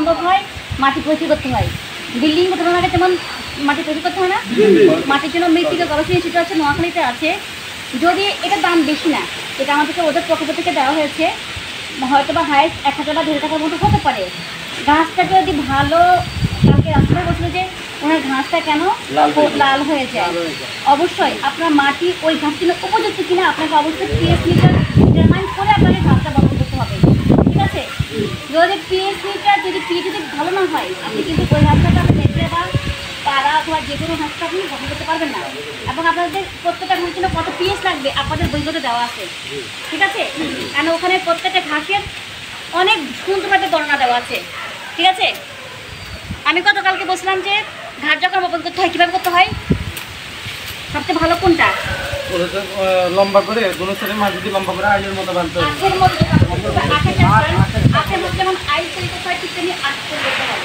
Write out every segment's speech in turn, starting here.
সম্ভব হয় মাটি পরিষ্কার করতে হয়। বিল্ডিং ঘটনাকে যেমন মাটি তৈরি করতে হয় না, মাটির জন্য মৃত্তিকা গবেষণা ইনস্টিটিউট আছে, নোয়াখালীতে আছে। যদি এটার দাম বেশি না, এটা আমাদেরকে ওদের প্রকল্প থেকে দেওয়া হয়েছে, হয়তো বা হাইস্ট 1000 বা 2000 টাকার মতো হতে পারে। ঘাসটাকে যদি ভালো, কালকে রাস্তায় বলছিল যে ওনার ঘাসটা কেন লাল হয়ে যায়, অবশ্যই আপনার মাটি ওই ঘাসের জন্য উপযুক্ত কিনা আপনাকে অবশ্যই পিএইচ মিটার ডিটারমাইন করে আপনাকে ঘাসটা বপন করতে হবে। ঠিক আছে, যদি পিএইচ মিটার যদি ভালো না হয়, আপনি কিন্তু ওই ঘাসটাকে আপনি নেকড়ে বা পাড়া অথবা যে কোনো ঘাসটা আপনি বপন করতে পারবেন না। এবং আপনাদের প্রত্যেকটা ঘাসের জন্য কত পিএইচ লাগবে আপনাদের বইগুলোতে দেওয়া আছে। ঠিক আছে, কারণ ওখানে প্রত্যেকটা ঘাসের অনেক সুন্দর একটা গণনা দেওয়া আছে। ঠিক আছে, আমি গতকালকে বলছিলাম যে ঘাস যখন বপন করতে হয় কীভাবে করতে হয়, সবচেয়ে ভালো কোনটা? লম্বা করে দুনো সাইডে মাছ দিয়ে লম্বা করে আইলের মতো বানতে হবে। আখের মধ্যে যেমন আইল তৈরি করতে হয় ঠিক তেমনি আখ তৈরি করতে হয়।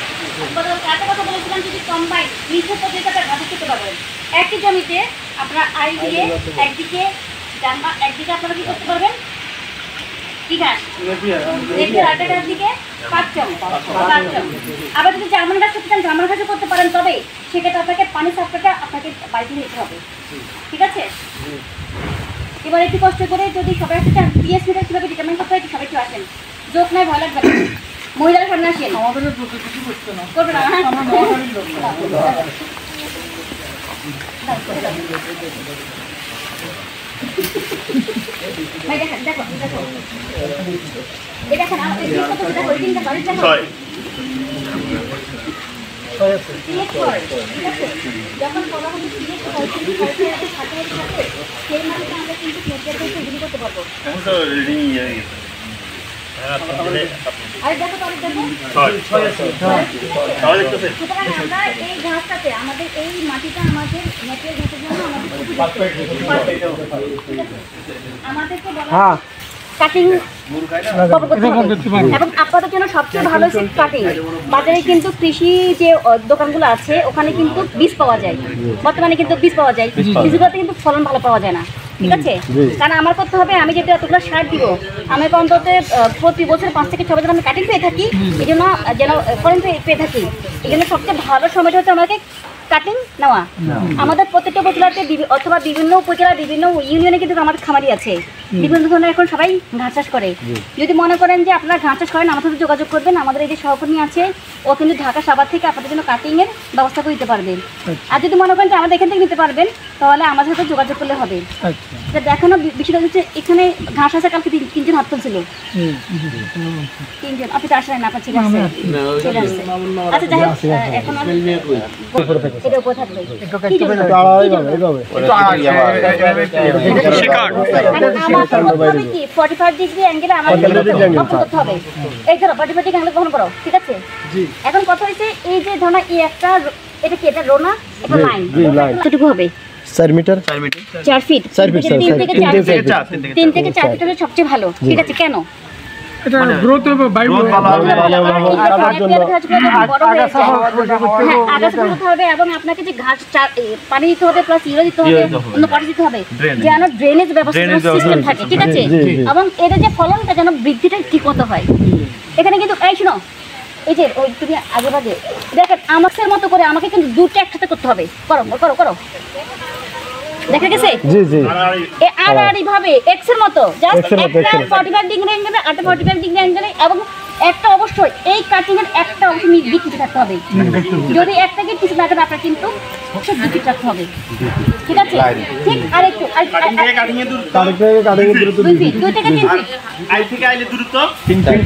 একটা কথা বলেছিলাম, যদি কম্বাইন মিশ্র পদ্ধতিতে ঘাস করতে পারবেন। একই জমিতে আপনারা আইল দিয়ে একদিকে জানবা, একদিকে আপনারা কী করতে পারবেন, কি ঘাস আরেকটা ঘাস দিকে পাঁচচম। আবার যদি জার্মান ঘাস করতে চান জার্মান ঘাসও করতে পারেন, তবে সেক্ষেত্রে আপনাকে পানি সাপ্লাইটা আপনাকে বাড়িতে নিতে হবে। ঠিক আছে, এবার একটু কষ্ট করে যদি সবাই আসতে চান পিএইচ মিটার কীভাবে ডিটারমাইন করতে হয় একটু সবাই একটু আসেন, যোগ নয় ভয় লাগবে না। মহিলারা সামনে আসেন, করবে না ভাই দেখেন, দেখো দেখো এই দেখেন আমাদের রিডিংটা বাড়ির দেখো যখন বলা হবে সেই মানে আমরা কিন্তু নেটওয়ার্কে করতে পারবো। সুতরাং আমরা এই ঘাসটাতে আমাদের এই মাটিটা আমাদের নেটের ঘাসের জন্য আমাদেরকে বলা কাটিং এবং আপনাদের জন্য সবচেয়ে ভালো হচ্ছে কাটিং। বাজারে কিন্তু কৃষি যে দোকানগুলো আছে ওখানে কিন্তু বীজ পাওয়া যায়, বর্তমানে কিন্তু বীজ পাওয়া যায়, বীজগুলোতে কিন্তু ফলন ভালো পাওয়া যায় না। ঠিক আছে, কারণ আমার করতে হবে, আমি যেহেতু এতগুলো সার দিব, আমি অন্তত প্রতি বছর 5 থেকে 6 বছর আমি কাটিং পেয়ে থাকি, এই জন্য যেন ফলন পেয়ে থাকি। এই জন্য সবচেয়ে ভালো সময়টা হচ্ছে আমাকে কাটিং নেওয়া। আমাদের প্রত্যেকটা উপজেলাতে অথবা বিভিন্ন উপজেলা বিভিন্ন ইউনিয়নে কিন্তু আমাদের খামারি আছে, বিভিন্ন ধরনের এখন সবাই ঘাস চাষ করে। যদি মনে করেন যে আপনারা ঘাস চাষ করেন, আমাদের সাথে যোগাযোগ করবেন। আমাদের এই যে সহকর্মী আছে, ও কিন্তু ঢাকা সাভার থেকে আপনাদের জন্য কাটিংয়ের ব্যবস্থা করে দিতে পারবেন। আর যদি মনে করেন যে আমাদের এখান থেকে নিতে পারবেন, তাহলে আমাদের সাথে যোগাযোগ করলে হবে। দেখানো বিষয়টা হচ্ছে এখানে ঘাস আছে, কালকে 3জন হাত তুলছিল, 3জন। আপনি তো আসলেন না, আপনার ছেলে আসছে। আচ্ছা যাই হোক, এখন এটা উপরে থাকবে কি 45 ডিগ্রি অ্যাঙ্গেলে আমাদের করতে হবে। এই ধরো 45 ডিগ্রি অ্যাঙ্গেল গ্রহণ করো। ঠিক আছে, এখন কথা হচ্ছে এই যে ধরো এই একটা, এটা কি, এটা রোনা, এটা লাইন, কতটুকু হবে? 4 মিটার 4 ফিট 3 থেকে 4 ফিট হলে সবচেয়ে ভালো। ঠিক আছে, কেন? এটা গ্রোথ হবে, বায়ু হবে এবং আপনাকে যে ঘাস পানি দিতে হবে, প্লাস ইউরিয়া দিতে হবে, অন্য পানি দিতে হবে, যেন ড্রেনেজ ব্যবস্থা সিস্টেম থাকে। ঠিক আছে, এবং এদের যে ফলনটা যেন বৃদ্ধিটা ঠিক মতো হয়। এখানে কিন্তু এই শুনো, এই যে ওই তুমি আগে বাজে দেখেন আমাদের মতো করে আমাকে কিন্তু দুটো একসাথে করতে হবে। করো করো করো, দেখা গেছে? জি জি, আড়াআড়ি ভাবে এক্স এর মতো, জাস্ট একটা 45 ডিগ্রি অ্যাঙ্গেলে, একটা 45 ডিগ্রি অ্যাঙ্গেলে, এবং একটা অবশ্যই এই কাটিং এর একটা অংশ বিকৃত থাকতে হবে। যদি একটা গিট কিছু না থাকে আপনার কিন্তু সব বিকৃত থাকতে হবে। ঠিক আছে, ঠিক আরেকটু কাটিং এর দূরত্ব 2 থেকে 3 ফিট, আই থেকে আইলে দূরত্ব 3 ফিট।